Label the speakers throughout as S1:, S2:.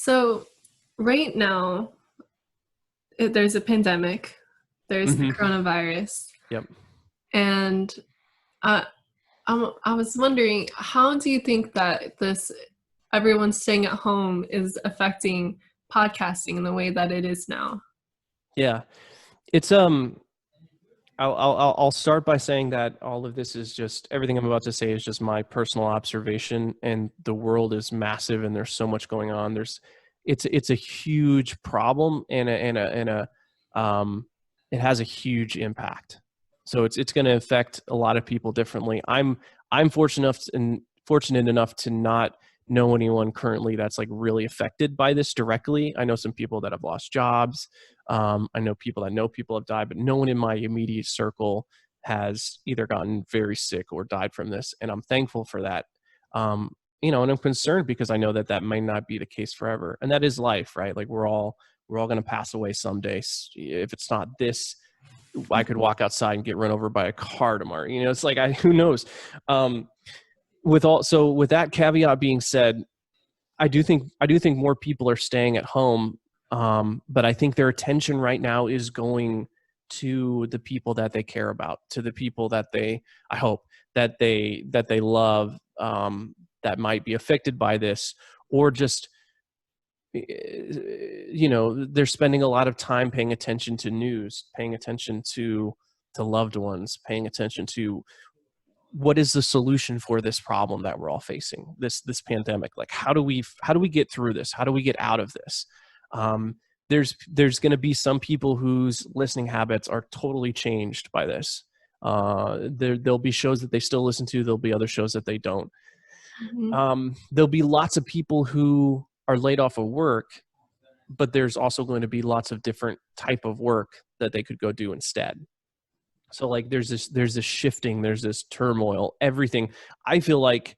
S1: So right now, there's a pandemic, there's the
S2: Hmm.
S1: coronavirus,
S2: Yep.
S1: and uh, I was wondering, how do you think that this everyone staying at home is affecting podcasting in the way that it is now?
S2: Yeah. It's I'll start by saying that all of this is just everything I'm about to say is just my personal observation, and the world is massive, and there's so much going on. It's a huge problem, and it has a huge impact. So it's going to affect a lot of people differently. I'm fortunate enough to not know anyone currently that's like really affected by this directly. I know some people that have lost jobs. I know people have died, but no one in my immediate circle has either gotten very sick or died from this, and I'm thankful for that. And I'm concerned because I know that that might not be the case forever, and that is life, right? Like we're all going to pass away someday. If it's not this, I could walk outside and get run over by a car tomorrow. It's like who knows. Um, with that caveat being said, I do think more people are staying at home, but I think their attention right now is going to the people that they care about, to the people that I hope that they love, that might be affected by this, or just they're spending a lot of time paying attention to news, paying attention to loved ones, paying attention to what is the solution for this problem that we're all facing, this pandemic. Like how do we get through this? How do we get out of this? um, there's going to be some people whose listening habits are totally changed by this. There'll be shows that they still listen to, there'll be other shows that they don't.
S1: Hmm.
S2: There'll be lots of people who are laid off of work, but there's also going to be lots of different type of work that they could go do instead. So like there's this shifting, there's this turmoil, everything. I feel like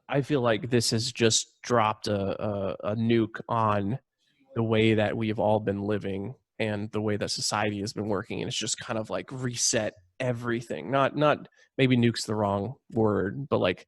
S2: I feel like this has just dropped a nuke on the way that we've all been living and the way that society has been working, and it's just kind of like reset everything. Not maybe nuke's the wrong word, but like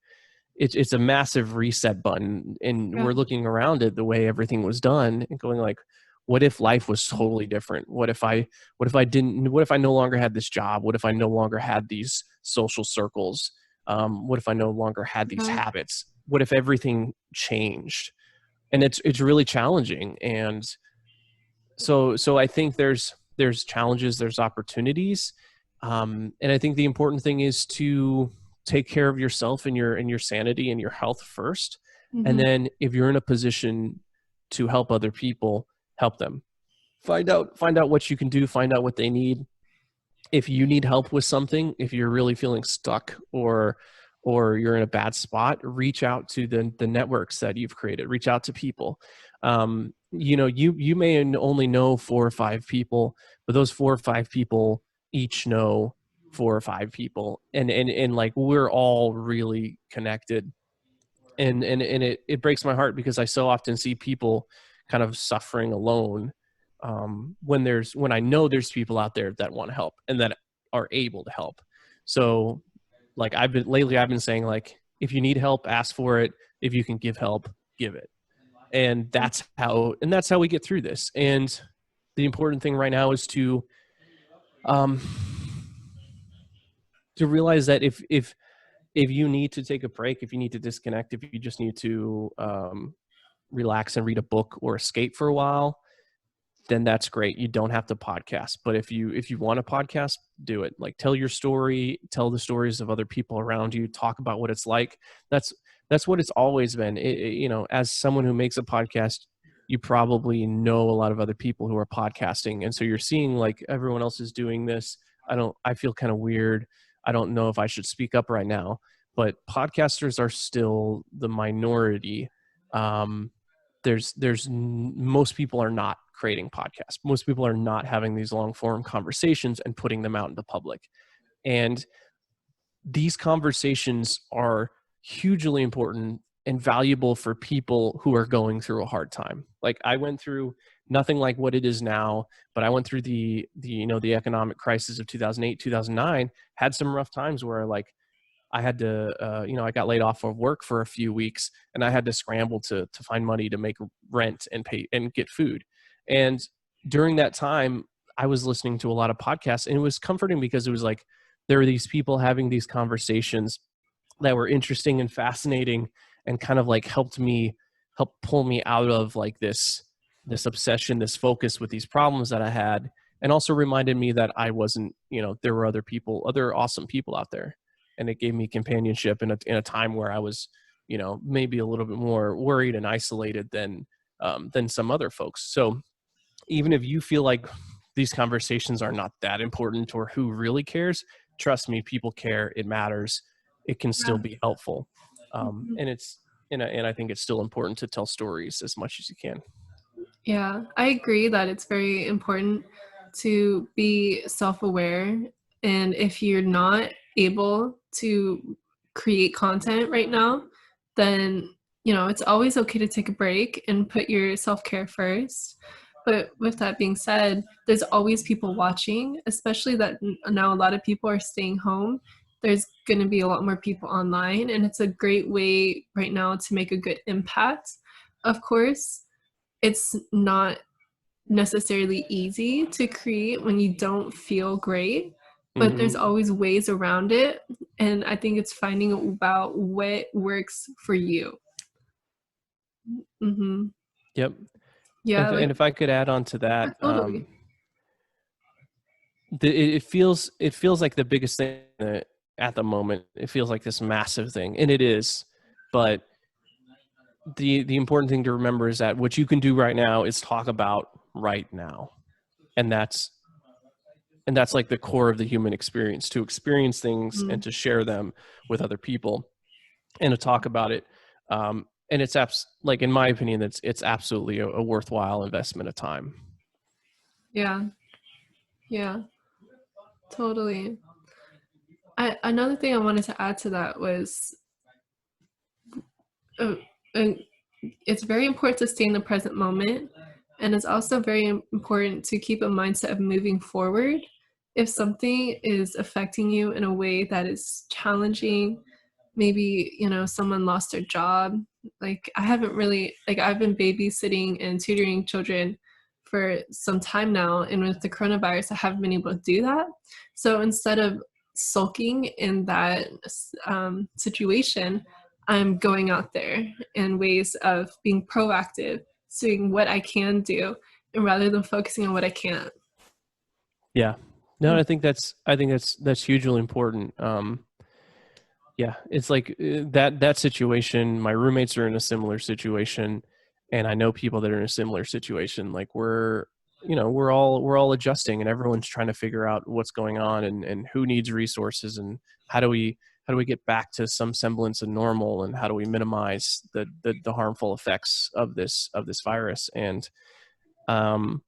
S2: it's a massive reset button, and
S1: Yeah.
S2: we're looking around at the way everything was done and going like, what if life was totally different? What if I no longer had this job? What if I no longer had these social circles? What if I no longer had these
S1: Yeah.
S2: habits? What if everything changed? And it's really challenging. And so I think there's challenges, there's opportunities. And I think the important thing is to take care of yourself and your sanity and your health first. And
S1: Hmm.
S2: then if you're in a position to help other people, help them. Find out what you can do, find out what they need. If you need help with something, if you're really feeling stuck, or you're in a bad spot, reach out to the networks that you've created. Reach out to people. You may only know 4 or 5 people, but those 4 or 5 people each know 4 or 5 people, and like we're all really connected. And it breaks my heart because I so often see people kind of suffering alone, when I know there's people out there that want to help and that are able to help. So like I've been saying, like, if you need help, ask for it. If you can give help, give it. And that's how we get through this. And the important thing right now is um to realize that if you need to take a break, if you need to disconnect, if you just need to relax and read a book or escape for a while, then that's great. You don't have to podcast. But if you want to podcast, do it. Like, tell your story, tell the stories of other people around you, talk about what it's like. That's what it's always been. As someone who makes a podcast, you probably know a lot of other people who are podcasting, and so you're seeing like everyone else is doing this. I feel kind of weird. I don't know if I should speak up right now, but podcasters are still the minority. Um, most people are not creating podcasts. Most people are not having these long form conversations and putting them out into public. And these conversations are hugely important and valuable for people who are going through a hard time. Like, I went through nothing like what it is now, but I went through the economic crisis of 2008, 2009, had some rough times where like I had to, I got laid off of work for a few weeks, and I had to scramble to find money to make rent and pay and get food. And during that time, I was listening to a lot of podcasts, and it was comforting because it was like there were these people having these conversations that were interesting and fascinating, and kind of like help pull me out of like this obsession, this focus with these problems that I had, and also reminded me that I wasn't, there were other awesome people out there, and it gave me companionship in a time where I was, maybe a little bit more worried and isolated than some other folks. So even if you feel like these conversations are not that important, or who really cares, trust me, people care. It matters. It can still
S1: Yeah.
S2: be helpful.
S1: Mhm.
S2: And and I think it's still important to tell stories as much as you can.
S1: Yeah, I agree that it's very important to be self-aware. And if you're not able to create content right now, then, it's always okay to take a break and put your self-care first. But with that being said, there's always people watching, especially that now a lot of people are staying home. There's going to be a lot more people online, and it's a great way right now to make a good impact. Of course, it's not necessarily easy to create when you don't feel great, but there's
S2: Hmm.
S1: always ways around it, and I think it's finding about what works for you. Mhm.
S2: Yep.
S1: Yeah, like
S2: And if I could add on to
S1: yeah,
S2: that,
S1: totally.
S2: it feels like the biggest thing at the moment. It feels like this massive thing, and it is. But the important thing to remember is that what you can do right now is talk about right now, and that's like the core of the human experience, to experience things and
S1: Mhm.
S2: to share them with other people and to talk about it. And it's like, in my opinion, it's absolutely a worthwhile investment of time.
S1: Yeah, yeah, totally. Another thing I wanted to add to that was, uh, uh, it's very important to stay in the present moment, and it's also very important to keep a mindset of moving forward. If something is affecting you in a way that is challenging, maybe someone lost their job. Like, I haven't really, like, I've been babysitting and tutoring children for some time now, and with the coronavirus I haven't been able to do that. So instead of sulking in that situation, I'm going out there in ways of being proactive, seeing what I can do, and rather than focusing on what I can't.
S2: Yeah. No, I think that's hugely important. Yeah, it's like that situation. My roommates are in a similar situation, and I know people that are in a similar situation. Like we're all adjusting, and everyone's trying to figure out what's going on, and who needs resources, and how do we get back to some semblance of normal, and how do we minimize the harmful effects of this virus. And um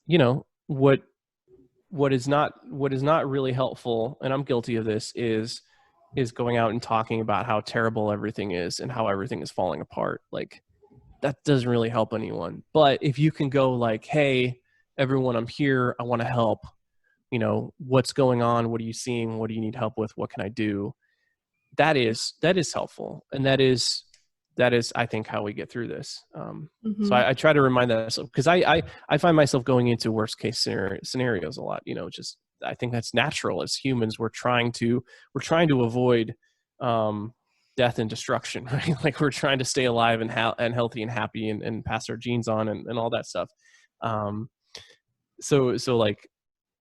S2: you know what is not really helpful, and I'm guilty of this, is going out and talking about how terrible everything is and how everything is falling apart. Like, that doesn't really help anyone. But if you can go like, hey, everyone, I'm here, I want to help, what's going on, what are you seeing, what do you need help with, what can I do, that is helpful. And that is I think how we get through this. So
S1: Mhm.
S2: I try to remind myself, because I find myself going into worst case scenarios a lot. Just, I think that's natural. As humans, we're trying to avoid um, death and destruction, right? Like, we're trying to stay alive and healthy and happy, and pass our genes on, and all that stuff. Um, so like,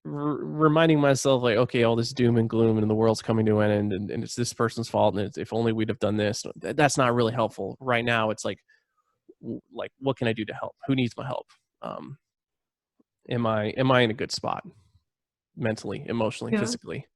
S2: reminding myself, like, okay, all this doom and gloom and the world's coming to an end, and it's this person's fault, and if only we'd have done this. That's not really helpful right now. It's like, what can I do to help? Who needs my help? um am I in a good spot, mentally, emotionally,
S1: Yeah.
S2: physically?